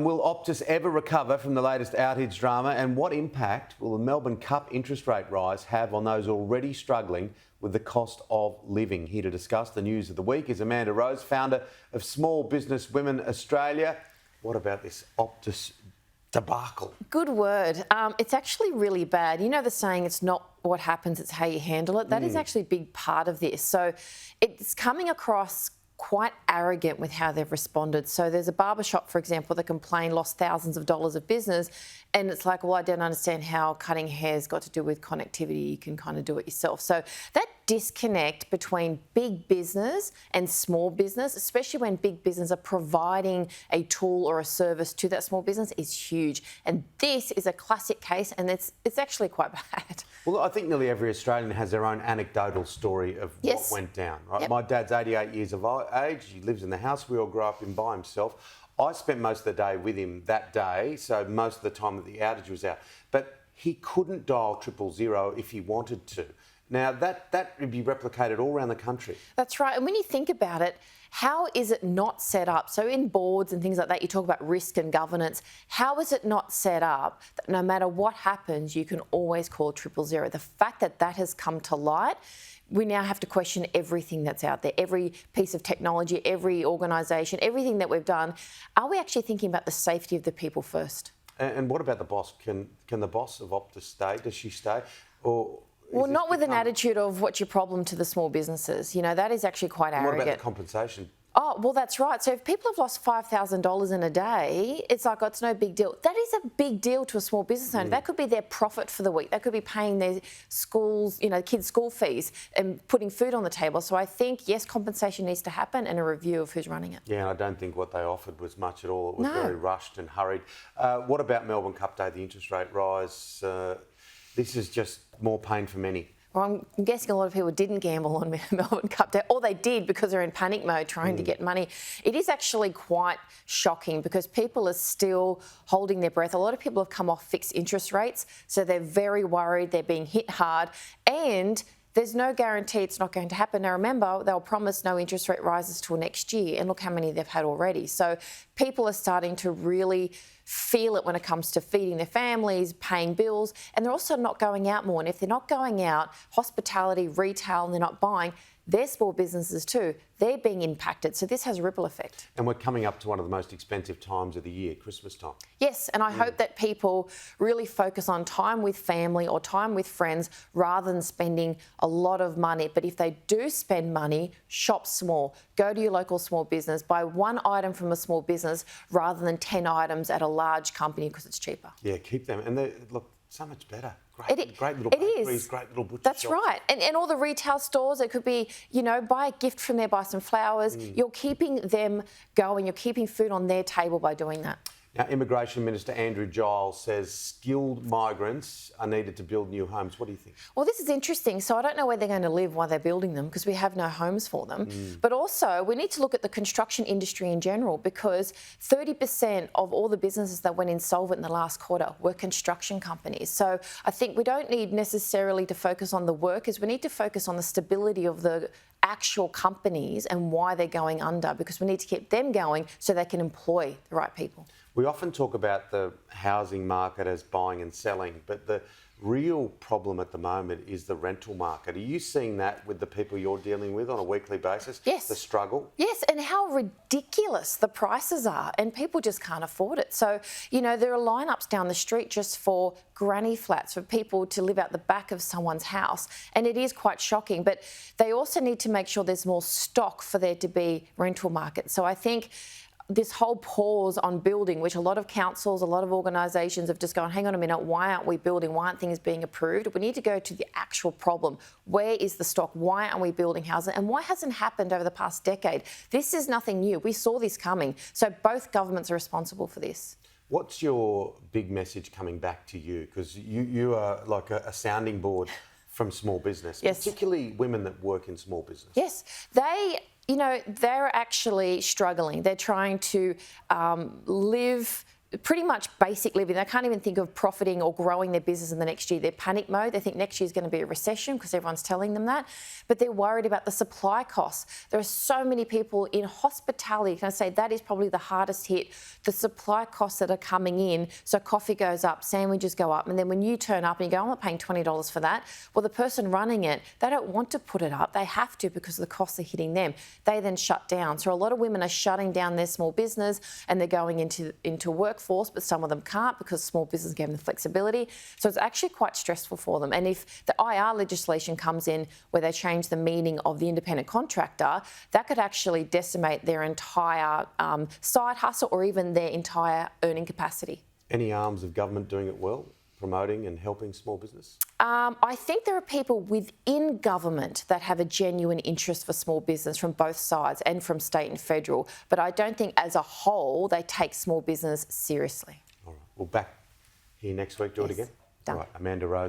Will Optus ever recover from the latest outage drama, and what impact will the Melbourne Cup interest rate rise have on those already struggling with the cost of living? Here to discuss the news of the week is Amanda Rose, founder of Small Business Women Australia. What about this Optus debacle? Good word. It's actually really bad. You know the saying, it's not what happens, it's how you handle it. That is actually a big part of this. So it's coming across quite arrogant with how they've responded. So there's a barbershop, for example, that complained, lost thousands of dollars of business. And it's like, well, I don't understand how cutting hair's got to do with connectivity. You can kind of do it yourself. So that disconnect between big business and small business, especially when big business are providing a tool or a service to that small business, is huge. And this is a classic case, and it's actually quite bad. Well, I think nearly every Australian has their own anecdotal story of what went down, right? Yep. My dad's 88 years of age. He lives in the house we all grew up in by himself. I spent most of the day with him that day, so most of the time that the outage was out. But he couldn't dial 000 if he wanted to. Now, that would be replicated all around the country. That's right. And when you think about it, how is it not set up? So in boards and things like that, you talk about risk and governance. How is it not set up that no matter what happens, you can always call 000? The fact that that has come to light, we now have to question everything that's out there, every piece of technology, every organisation, everything that we've done. Are we actually thinking about the safety of the people first? And what about the boss? Can the boss of Optus stay? Does she stay? Well, not with an attitude of what's your problem to the small businesses. You know, that is actually quite arrogant. What about the compensation? Oh, well, that's right. So if people have lost $5,000 in a day, it's like, oh, it's no big deal. That is a big deal to a small business owner. That could be their profit for the week. That could be paying their schools, kids' school fees and putting food on the table. So I think, yes, compensation needs to happen and a review of who's running it. Yeah, I don't think what they offered was much at all. It was very rushed and hurried. What about Melbourne Cup Day, the interest rate rise? This is just more pain for many. Well, I'm guessing a lot of people didn't gamble on Melbourne Cup Day, or they did because they're in panic mode trying to get money. It is actually quite shocking because people are still holding their breath. A lot of people have come off fixed interest rates, so they're very worried, they're being hit hard, and there's no guarantee it's not going to happen. Now, remember, they'll promise no interest rate rises till next year, and look how many they've had already. So people are starting to really feel it when it comes to feeding their families, paying bills, and they're also not going out more. And if they're not going out, hospitality, retail, and they're not buying, they're small businesses too. They're being impacted. So this has a ripple effect. And we're coming up to one of the most expensive times of the year, Christmas time. Yes, and I hope that people really focus on time with family or time with friends rather than spending a lot of money. But if they do spend money, shop small. Go to your local small business. Buy one item from a small business rather than 10 items at a large company because it's cheaper. Yeah, keep them. And they look so much better. Great little bakeries, great little butcher That's shops. right. And all the retail stores, it could be, buy a gift from there, buy some flowers. You're keeping them going. You're keeping food on their table by doing that. Now, Immigration Minister Andrew Giles says skilled migrants are needed to build new homes. What do you think? Well, this is interesting. So I don't know where they're going to live while they're building them because we have no homes for them. But also, we need to look at the construction industry in general because 30% of all the businesses that went insolvent in the last quarter were construction companies. So I think we don't need necessarily to focus on the workers. We need to focus on the stability of the actual companies and why they're going under because we need to keep them going so they can employ the right people. We often talk about the housing market as buying and selling, but the real problem at the moment is the rental market. Are you seeing that with the people you're dealing with on a weekly basis? Yes. The struggle? Yes, and how ridiculous the prices are, and people just can't afford it. So, there are lineups down the street just for granny flats for people to live out the back of someone's house, and it is quite shocking. But they also need to make sure there's more stock for there to be rental markets. So I think this whole pause on building, which a lot of councils, a lot of organisations have just gone, hang on a minute, why aren't we building? Why aren't things being approved? We need to go to the actual problem. Where is the stock? Why aren't we building houses? And why hasn't happened over the past decade? This is nothing new. We saw this coming. So both governments are responsible for this. What's your big message coming back to you? Because you are like a sounding board from small business, yes, particularly women that work in small business. Yes, they're actually struggling. They're trying to live pretty much basic living. They can't even think of profiting or growing their business in the next year. They're panic mode. They think next year is going to be a recession because everyone's telling them that. But they're worried about the supply costs. There are so many people in hospitality. Can I say that is probably the hardest hit? The supply costs that are coming in. So coffee goes up, sandwiches go up. And then when you turn up and you go, I'm not paying $20 for that. Well, the person running it, they don't want to put it up. They have to because the costs are hitting them. They then shut down. So a lot of women are shutting down their small business and they're going into workforce, but some of them can't because small business gave them the flexibility. So it's actually quite stressful for them. And if the IR legislation comes in where they change the meaning of the independent contractor, that could actually decimate their entire side hustle or even their entire earning capacity. Any arms of government doing it well, promoting and helping small business? I think there are people within government that have a genuine interest for small business from both sides and from state and federal, but I don't think as a whole they take small business seriously. All right, we'll back here next week, do it Yes, again. done. All right, Amanda Rose.